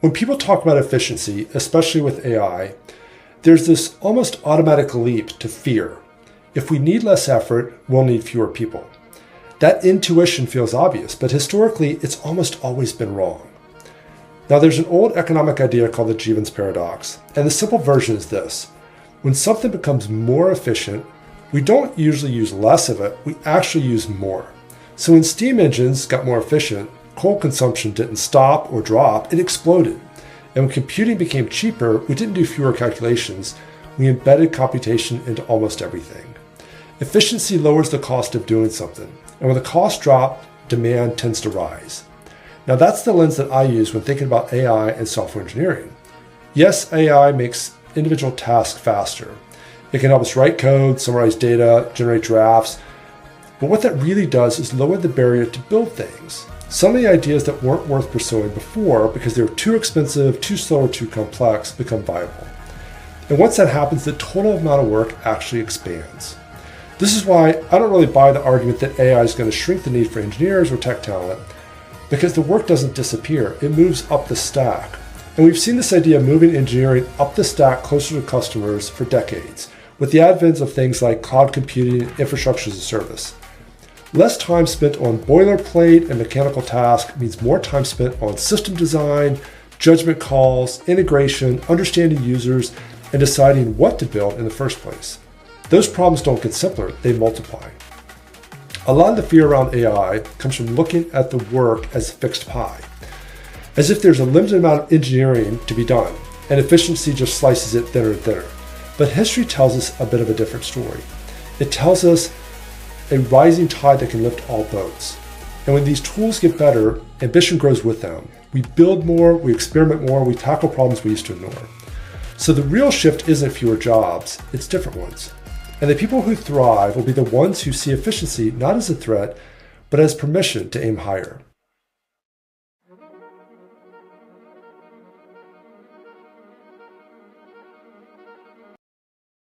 When people talk about efficiency, especially with AI, there's this almost automatic leap to fear. If we need less effort, we'll need fewer people. That intuition feels obvious, but historically, it's almost always been wrong. Now, there's an old economic idea called the Jevons paradox, and the simple version is this. When something becomes more efficient, we don't usually use less of it, we actually use more. So when steam engines got more efficient, coal consumption didn't stop or drop, it exploded. And when computing became cheaper, we didn't do fewer calculations, we embedded computation into almost everything. Efficiency lowers the cost of doing something, and when the cost drops, demand tends to rise. Now that's the lens that I use when thinking about AI and software engineering. Yes, AI makes individual tasks faster. It can help us write code, summarize data, generate drafts, but what that really does is lower the barrier to build things. Some of the ideas that weren't worth pursuing before because they were too expensive, too slow, or too complex become viable. And once that happens, the total amount of work actually expands. This is why I don't really buy the argument that AI is going to shrink the need for engineers or tech talent, because the work doesn't disappear, it moves up the stack. And we've seen this idea of moving engineering up the stack closer to customers for decades, with the advent of things like cloud computing and infrastructure as a service. Less time spent on boilerplate and mechanical tasks means more time spent on system design, judgment calls, integration, understanding users, and deciding what to build in the first place. Those problems don't get simpler, they multiply. A lot of the fear around AI comes from looking at the work as a fixed pie, as if there's a limited amount of engineering to be done, and efficiency just slices it thinner and thinner. But history tells us a bit of a different story. It tells us a rising tide that can lift all boats. And when these tools get better, ambition grows with them. We build more, we experiment more, we tackle problems we used to ignore. So the real shift isn't fewer jobs, it's different ones. And the people who thrive will be the ones who see efficiency not as a threat, but as permission to aim higher.